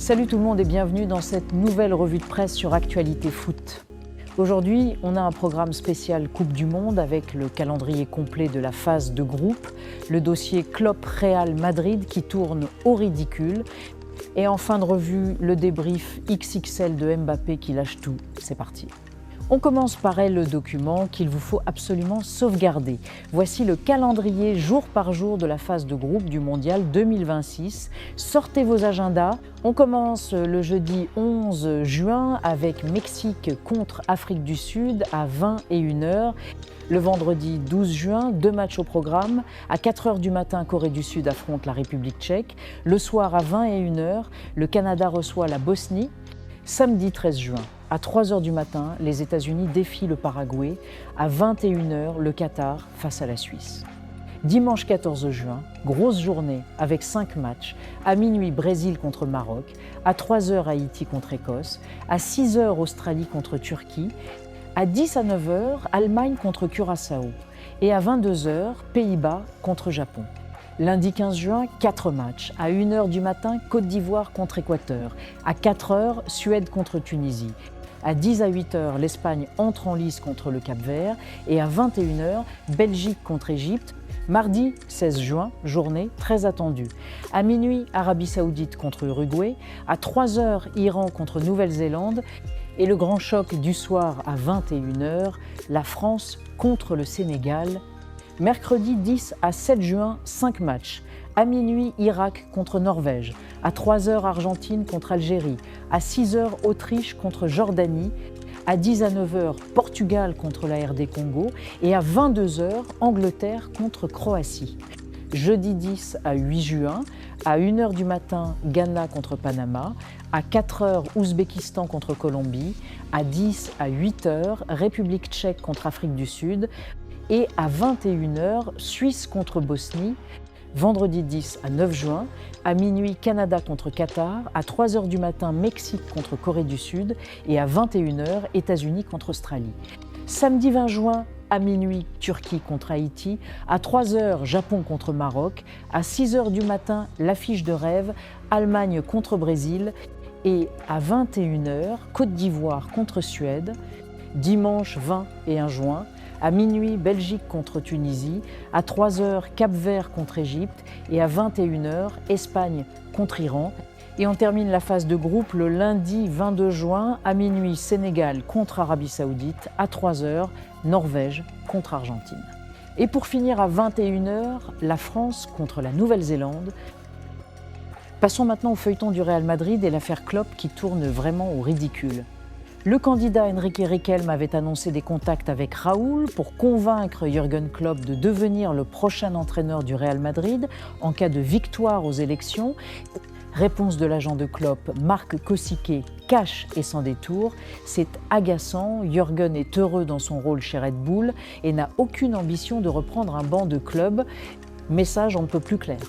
Salut tout le monde et bienvenue dans cette nouvelle revue de presse sur Actualité Foot. Aujourd'hui, on a un programme spécial Coupe du Monde avec le calendrier complet de la phase de groupe, le dossier Klopp-Real Madrid qui tourne au ridicule et en fin de revue, le débrief XXL de Mbappé qui lâche tout. C'est parti. On commence par le document qu'il vous faut absolument sauvegarder. Voici le calendrier jour par jour de la phase de groupe du Mondial 2026. Sortez vos agendas. On commence le jeudi 11 juin avec Mexique contre Afrique du Sud à 21h. Le vendredi 12 juin, 2 matchs au programme. À 4h du matin, Corée du Sud affronte la République tchèque. Le soir à 21h, le Canada reçoit la Bosnie. Samedi 13 juin, à 3h du matin, les États-Unis défient le Paraguay. À 21h, le Qatar face à la Suisse. Dimanche 14 juin, grosse journée avec 5 matchs. À minuit, Brésil contre Maroc. À 3h, Haïti contre Écosse. À 6h, Australie contre Turquie. À 10 à 9h, Allemagne contre Curaçao. Et à 22h, Pays-Bas contre Japon. Lundi 15 juin, 4 matchs. À 1h du matin, Côte d'Ivoire contre Équateur. À 4h, Suède contre Tunisie. À 10 à 8h, l'Espagne entre en lice contre le Cap-Vert. Et à 21h, Belgique contre Égypte. Mardi 16 juin, journée très attendue. À minuit, Arabie Saoudite contre Uruguay. À 3h, Iran contre Nouvelle-Zélande. Et le grand choc du soir à 21h, la France contre le Sénégal. Mercredi 10 à 7 juin, 5 matchs. À minuit, Irak contre Norvège. À 3h, Argentine contre Algérie. À 6h, Autriche contre Jordanie. À 10 à 9h, Portugal contre la RD Congo. Et à 22h, Angleterre contre Croatie. Jeudi 10 à 8 juin, à 1h du matin, Ghana contre Panama. À 4h, Ouzbékistan contre Colombie. À 10 à 8h, République tchèque contre Afrique du Sud. Et à 21h, Suisse contre Bosnie. Vendredi 10 à 9 juin, à minuit, Canada contre Qatar. À 3h du matin, Mexique contre Corée du Sud. Et à 21h, États-Unis contre Australie. Samedi 20 juin, à minuit, Turquie contre Haïti. À 3h, Japon contre Maroc. À 6h du matin, l'affiche de rêve, Allemagne contre Brésil. Et à 21h, Côte d'Ivoire contre Suède. Dimanche 20 et 1 juin, à minuit, Belgique contre Tunisie. À 3h, Cap-Vert contre Égypte. Et à 21h, Espagne contre Iran. Et on termine la phase de groupe le lundi 22 juin. À minuit, Sénégal contre Arabie Saoudite. À 3h, Norvège contre Argentine. Et pour finir à 21h, la France contre la Nouvelle-Zélande. Passons maintenant au feuilleton du Real Madrid et l'affaire Klopp qui tourne vraiment au ridicule. Le candidat Enrique Riquelme avait annoncé des contacts avec Raoul pour convaincre Jürgen Klopp de devenir le prochain entraîneur du Real Madrid en cas de victoire aux élections. Réponse de l'agent de Klopp, Marc Kosiké, cash et sans détour. C'est agaçant, Jürgen est heureux dans son rôle chez Red Bull et n'a aucune ambition de reprendre un banc de club. Message on ne peut plus clair.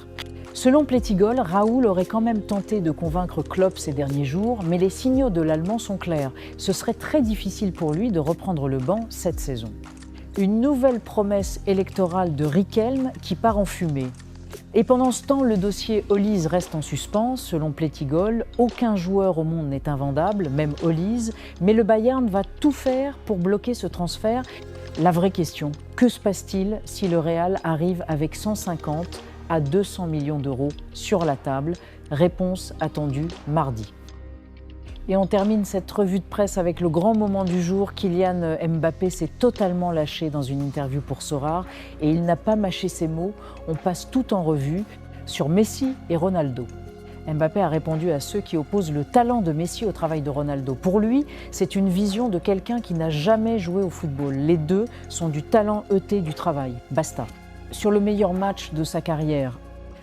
Selon Plétigol, Raoul aurait quand même tenté de convaincre Klopp ces derniers jours, mais les signaux de l'Allemand sont clairs. Ce serait très difficile pour lui de reprendre le banc cette saison. Une nouvelle promesse électorale de Riquelme qui part en fumée. Et pendant ce temps, le dossier Olise reste en suspens. Selon Plétigol, aucun joueur au monde n'est invendable, même Olise, mais le Bayern va tout faire pour bloquer ce transfert. La vraie question, que se passe-t-il si le Real arrive avec 150 à 200 millions d'euros sur la table? Réponse attendue mardi. Et on termine cette revue de presse avec le grand moment du jour. Kylian Mbappé s'est totalement lâché dans une interview pour Sorare et il n'a pas mâché ses mots. On passe tout en revue sur Messi et Ronaldo. Mbappé a répondu à ceux qui opposent le talent de Messi au travail de Ronaldo. Pour lui, c'est une vision de quelqu'un qui n'a jamais joué au football. Les deux sont du talent ôté du travail. Basta. Sur le meilleur match de sa carrière.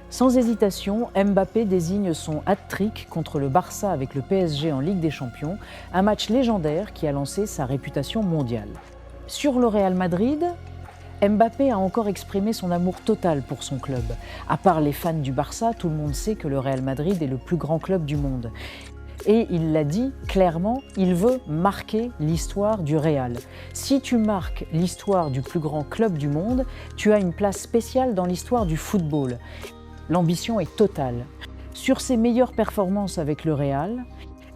Sans hésitation, Mbappé désigne son hat-trick contre le Barça avec le PSG en Ligue des Champions, un match légendaire qui a lancé sa réputation mondiale. Sur le Real Madrid, Mbappé a encore exprimé son amour total pour son club. À part les fans du Barça, tout le monde sait que le Real Madrid est le plus grand club du monde. Et il l'a dit clairement, il veut marquer l'histoire du Real. Si tu marques l'histoire du plus grand club du monde, tu as une place spéciale dans l'histoire du football. L'ambition est totale. Sur ses meilleures performances avec le Real,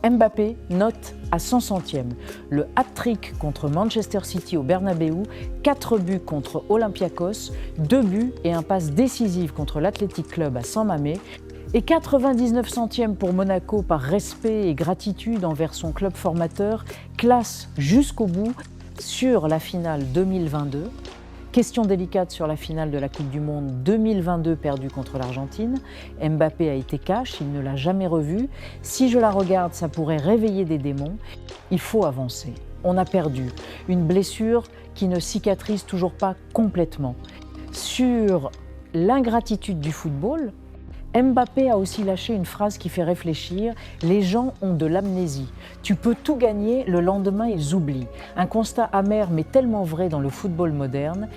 Mbappé note à 100 centièmes le hat-trick contre Manchester City au Bernabéu, 4 buts contre Olympiakos, 2 buts et un passe décisif contre l'Athletic Club à San Mamés, et 99 centièmes pour Monaco par respect et gratitude envers son club formateur, classe jusqu'au bout sur la finale 2022. Question délicate sur la finale de la Coupe du Monde 2022 perdue contre l'Argentine. Mbappé a été cash, il ne l'a jamais revue. Si je la regarde, ça pourrait réveiller des démons. Il faut avancer. On a perdu. Une blessure qui ne cicatrise toujours pas complètement. Sur l'ingratitude du football, Mbappé a aussi lâché une phrase qui fait réfléchir. Les gens ont de l'amnésie. Tu peux tout gagner, le lendemain ils oublient. Un constat amer mais tellement vrai dans le football moderne.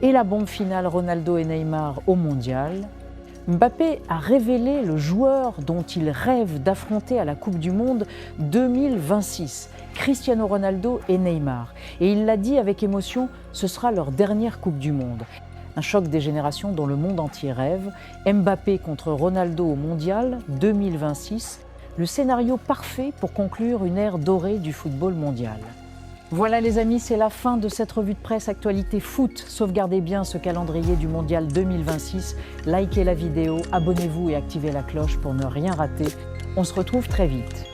Et la bombe finale Ronaldo et Neymar au Mondial. Mbappé a révélé le joueur dont il rêve d'affronter à la Coupe du Monde 2026, Cristiano Ronaldo et Neymar. Et il l'a dit avec émotion, ce sera leur dernière Coupe du Monde. Un choc des générations dont le monde entier rêve. Mbappé contre Ronaldo au Mondial 2026, le scénario parfait pour conclure une ère dorée du football mondial. Voilà les amis, c'est la fin de cette revue de presse Actualité Foot. Sauvegardez bien ce calendrier du Mondial 2026, likez la vidéo, abonnez-vous et activez la cloche pour ne rien rater. On se retrouve très vite.